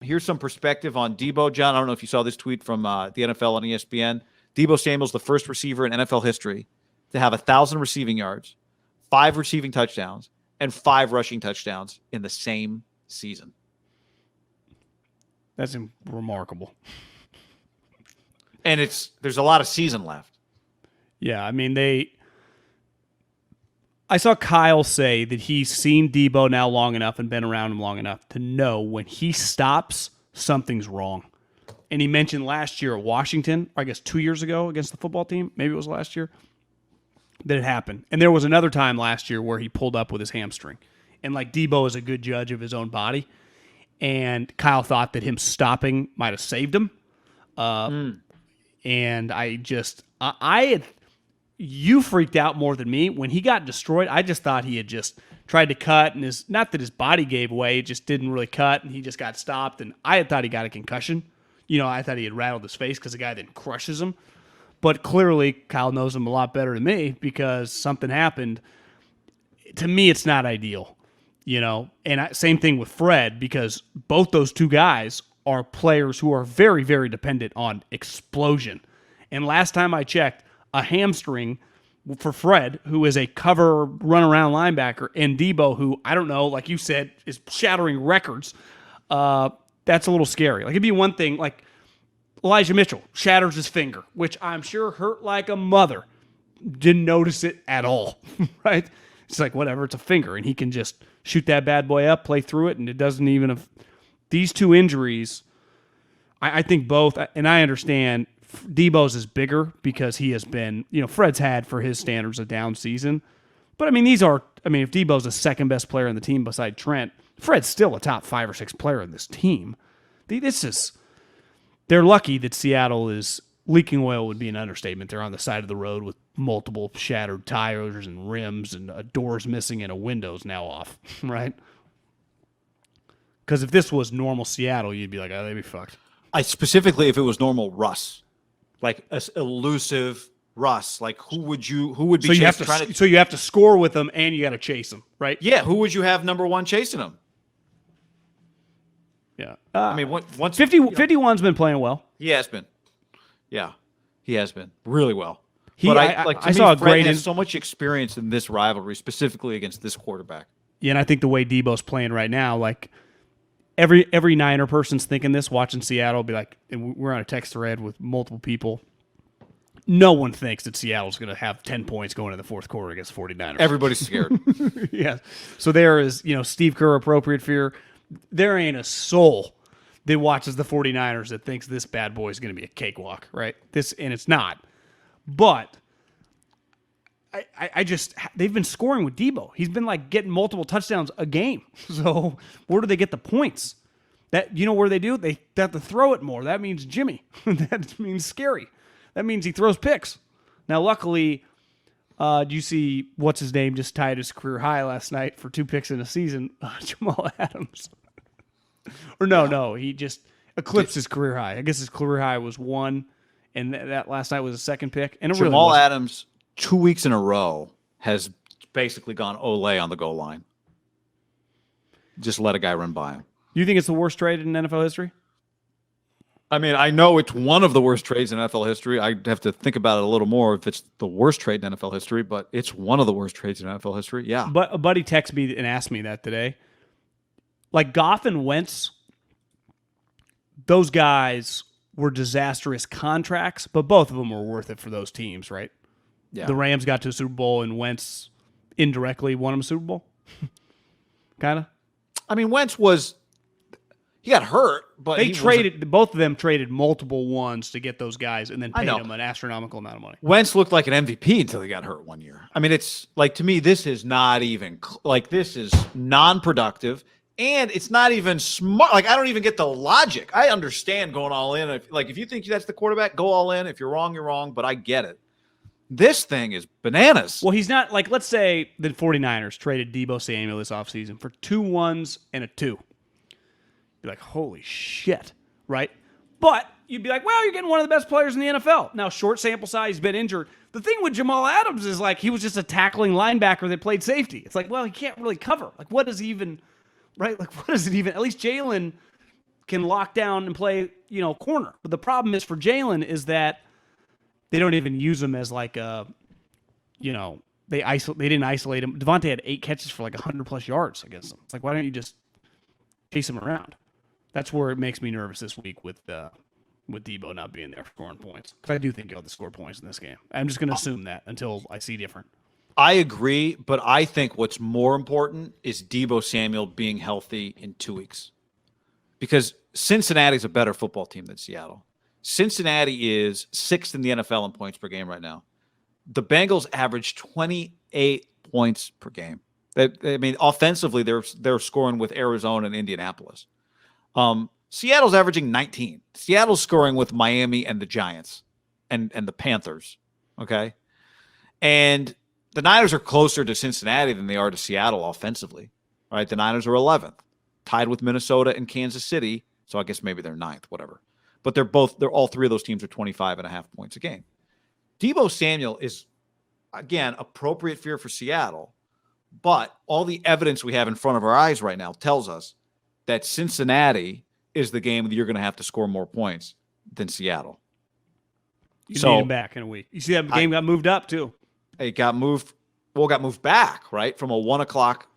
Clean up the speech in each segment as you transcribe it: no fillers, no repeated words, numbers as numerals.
Here's some perspective on Deebo, John. I don't know if you saw this tweet from the NFL on ESPN. Deebo Samuel's the first receiver in NFL history to have 1,000 receiving yards, 5 receiving touchdowns, and 5 rushing touchdowns in the same season. That's remarkable. And there's a lot of season left. Yeah, I mean, I saw Kyle say that he's seen Deebo now long enough and been around him long enough to know when he stops, something's wrong. And he mentioned last year at Washington, or I guess 2 years ago against the football team, maybe it was last year, that it happened. And there was another time last year where he pulled up with his hamstring. And like Deebo is a good judge of his own body. And Kyle thought that him stopping might have saved him. And you freaked out more than me. When he got destroyed, I just thought he had just tried to cut, and not that his body gave way, it just didn't really cut, and he just got stopped. And I had thought he got a concussion. I thought he had rattled his face because the guy then crushes him. But clearly, Kyle knows him a lot better than me because something happened. To me, it's not ideal. And same thing with Fred, because both those two guys are players who are very, very dependent on explosion. And last time I checked, a hamstring for Fred, who is a cover run-around linebacker, and Deebo, who, I don't know, like you said, is shattering records, that's a little scary. Like, it'd be one thing, like Elijah Mitchell shatters his finger, which I'm sure hurt like a mother. Didn't notice it at all, right? It's like, whatever, it's a finger, and he can just shoot that bad boy up, play through it, and it doesn't even have... These two injuries, I think both, and I understand Deebo's is bigger because he has been, Fred's had for his standards a down season. But if Deebo's the second best player on the team beside Trent, Fred's still a top 5 or 6 player in this team. They're lucky that Seattle is leaking oil would be an understatement. They're on the side of the road with multiple shattered tires and rims and doors missing and a window's now off, right? Because if this was normal Seattle, you'd be like, oh, they'd be fucked. Specifically, if it was normal Russ, like elusive Russ, like who would be? So you have to score with them, and you got to chase them, right? Yeah, who would you have number 1 chasing them? Yeah, once 51's been playing well. He has been. Yeah, he has been really well. I saw a great. Has so much experience in this rivalry, specifically against this quarterback. Yeah, and I think the way Deebo's playing right now, like. Every Niner person's thinking this, watching Seattle, be like, and we're on a text thread with multiple people. No one thinks that Seattle's going to have 10 points going in the fourth quarter against the 49ers. Everybody's scared. Yeah. So there is, Steve Kerr appropriate fear. There ain't a soul that watches the 49ers that thinks this bad boy is going to be a cakewalk, right? And it's not. But they've been scoring with Deebo. He's been like getting multiple touchdowns a game. So where do they get the points? Where they do? They have to throw it more. That means Jimmy. That means scary. That means he throws picks. Now, luckily, do you see what's his name just tied his career high last night for 2 picks in a season? Jamal Adams. No, he just eclipsed his career high. I guess his career high was 1, and that last night was a second pick. And Jamal Adams, 2 weeks in a row, has basically gone Olay on the goal line. Just let a guy run by him. You think it's the worst trade in NFL history? I know it's one of the worst trades in NFL history. I have to think about it a little more if it's the worst trade in NFL history, but it's one of the worst trades in NFL history, yeah. But a buddy texted me and asked me that today. Like Goff and Wentz, those guys were disastrous contracts, but both of them were worth it for those teams, right? Yeah. The Rams got to a Super Bowl, and Wentz indirectly won them a Super Bowl. Kind of. Wentz he got hurt, but both of them traded multiple ones to get those guys, and then paid them an astronomical amount of money. Wentz looked like an MVP until he got hurt one year. It's like, to me, this is not even this is non-productive, and it's not even smart. Like, I don't even get the logic. I understand going all in. If you think that's the quarterback, go all in. If you're wrong, you're wrong. But I get it. This thing is bananas. Well, he's not, like, let's say the 49ers traded Deebo Samuel this offseason for 2 1s and a 2. Be like, holy shit, right? But you'd be like, well, you're getting one of the best players in the NFL. Now, short sample size, he's been injured. The thing with Jamal Adams is, like, he was just a tackling linebacker that played safety. It's like, well, he can't really cover. Like, what is he even, right? Like, what is it even? At least Jalen can lock down and play, corner. But the problem is for Jalen is that they don't even use him as like a, they didn't isolate him. Devontae had 8 catches for like 100+ yards against them. It's like, why don't you just chase him around? That's where it makes me nervous this week with Deebo not being there for scoring points. Because I do think he'll have to score points in this game. I'm just going to assume that until I see different. I agree, but I think what's more important is Deebo Samuel being healthy in 2 weeks. Because Cincinnati's a better football team than Seattle. Cincinnati is 6th in the NFL in points per game right now. The Bengals average 28 points per game. Offensively, they're scoring with Arizona and Indianapolis. Seattle's averaging 19. Seattle's scoring with Miami and the Giants and the Panthers. Okay. And the Niners are closer to Cincinnati than they are to Seattle offensively. Right. The Niners are 11th, tied with Minnesota and Kansas City. So I guess maybe they're 9th, whatever. But they're all 3 of those teams are 25.5 points a game. Deebo Samuel is, again, appropriate fear for Seattle. But all the evidence we have in front of our eyes right now tells us that Cincinnati is the game that you're going to have to score more points than Seattle. You need him back in a week. You see that game got moved up too. It got moved. Well, it got moved back, right? From a 1 o'clock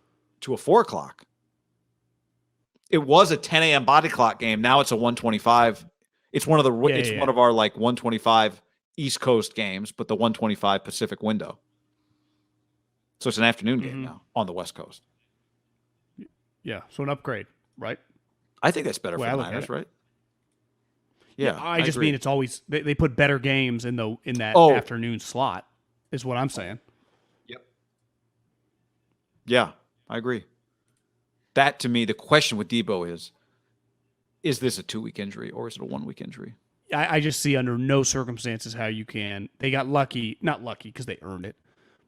to a 4 o'clock. It was a 10 a.m. body clock game. Now it's a 1:25. It's one of one of our like 1:25 East Coast games, but the 1:25 Pacific window. So it's an afternoon game now on the West Coast. Yeah, so an upgrade, right? I think that's better for the Niners, right? Yeah, I just mean it's always they put better games in that afternoon slot, is what I'm saying. Yep. Yeah, I agree. That to me, the question with Deebo is this a 2-week injury or is it a 1-week injury? I just see under no circumstances how you can. They got lucky, not lucky because they earned it,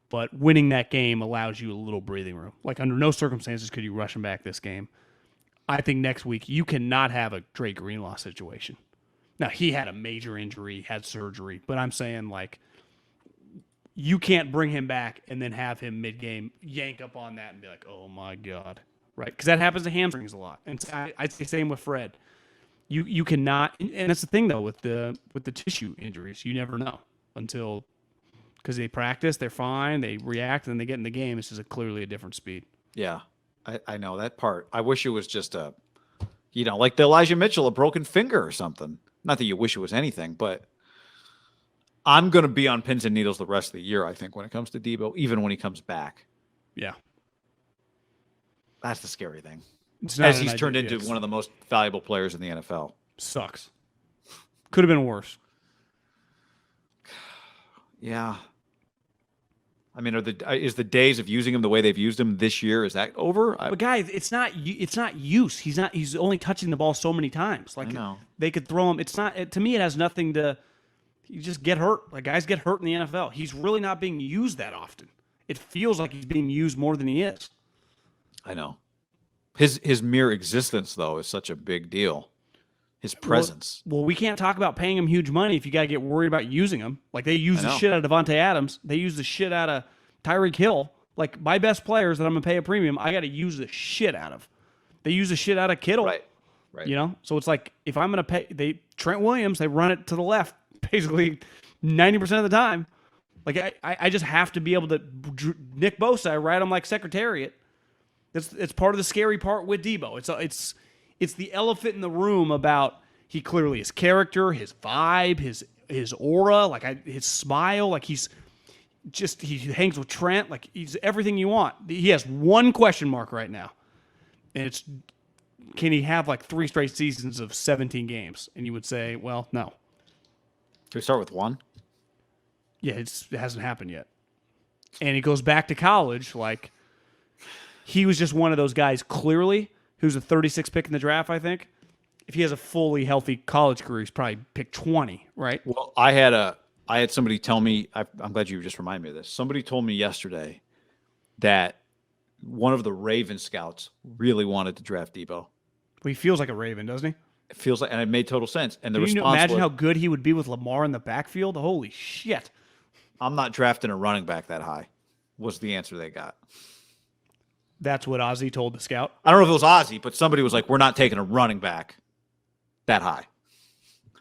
but winning that game allows you a little breathing room. Like under no circumstances could you rush him back this game. I think next week you cannot have a Dre Greenlaw situation. Now, he had a major injury, had surgery, but I'm saying like you can't bring him back and then have him mid-game yank up on that and be like, oh my God, right? Because that happens to hamstrings a lot. And I'd say same with Fred. You cannot, and that's the thing though with the tissue injuries, you never know until because they practice, they're fine, they react, and then they get in the game. It's just clearly a different speed. Yeah, I know that part. I wish it was just like the Elijah Mitchell, a broken finger or something. Not that you wish it was anything, but I'm going to be on pins and needles the rest of the year, I think, when it comes to Deebo, even when he comes back. Yeah. That's the scary thing. As he's turned into one of the most valuable players in the NFL. Sucks. Could have been worse. Yeah. I mean, is the days of using him the way they've used him this year, is that over? But guys, it's not use. He's only touching the ball so many times. Like they could throw him. It's not to me. It has nothing to. You just get hurt. Like guys get hurt in the NFL. He's really not being used that often. It feels like he's being used more than he is. I know. His mere existence though is such a big deal. His presence. Well, we can't talk about paying him huge money if you got to get worried about using him. Like they use the shit out of Devontae Adams. They use the shit out of Tyreek Hill. Like my best players that I'm gonna pay a premium, I got to use the shit out of. They use the shit out of Kittle. Right. You know, so it's like if I'm gonna pay, Trent Williams, they run it to the left basically 90% of the time. Like I just have to be able to Nick Bosa. I ride him like Secretariat. It's part of the scary part with Deebo. It's the elephant in the room about he clearly his character, his vibe, his aura, like his smile, like he hangs with Trent, like he's everything you want. He has one question mark right now, and it's can he have like 3 straight seasons of 17 games? And you would say, well, no. Can we start with 1? Yeah, it hasn't happened yet. And he goes back to college, like he was just one of those guys clearly who's a 36th pick in the draft, I think. If he has a fully healthy college career, he's probably picked 20, right? Well, I had somebody tell me, I'm glad you just reminded me of this. Somebody told me yesterday that one of the Raven scouts really wanted to draft Deebo. Well, he feels like a Raven, doesn't he? It feels like, and it made total sense. And the Can response you imagine was, how good he would be with Lamar in the backfield? Holy shit. I'm not drafting a running back that high, was the answer they got. That's what Ozzie told the scout. I don't know if it was Ozzie, but somebody was like, we're not taking a running back that high.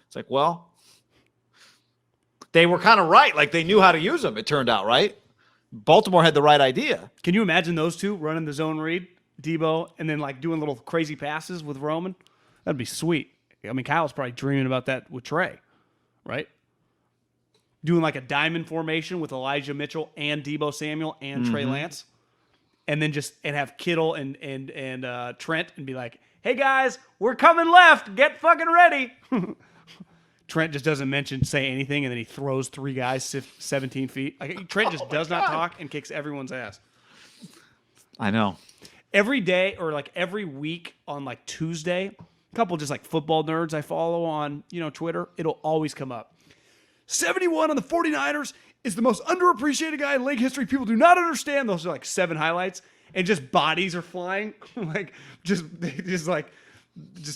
It's like, well, they were kind of right. Like, they knew how to use them, it turned out, right? Baltimore had the right idea. Can you imagine those two running the zone read, Deebo, and then like doing little crazy passes with Roman? That'd be sweet. I mean, Kyle's probably dreaming about that with Trey, right? Doing like a diamond formation with Elijah Mitchell and Deebo Samuel and Trey Lance, and then and have Kittle and Trent and be like, "Hey guys, we're coming left. Get fucking ready." Trent just doesn't say anything, and then he throws 3 guys 17 feet. Like, Trent just does not talk and kicks everyone's ass. I know. Every day or like every week on like Tuesday, a couple just like football nerds I follow on, Twitter, it'll always come up. 71 on the 49ers is the most underappreciated guy in league history. People do not understand. Those are like 7 highlights, and just bodies are flying, just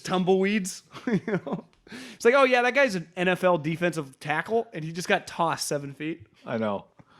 tumbleweeds. It's like, oh yeah, that guy's an NFL defensive tackle, and he just got tossed 7 feet. I know.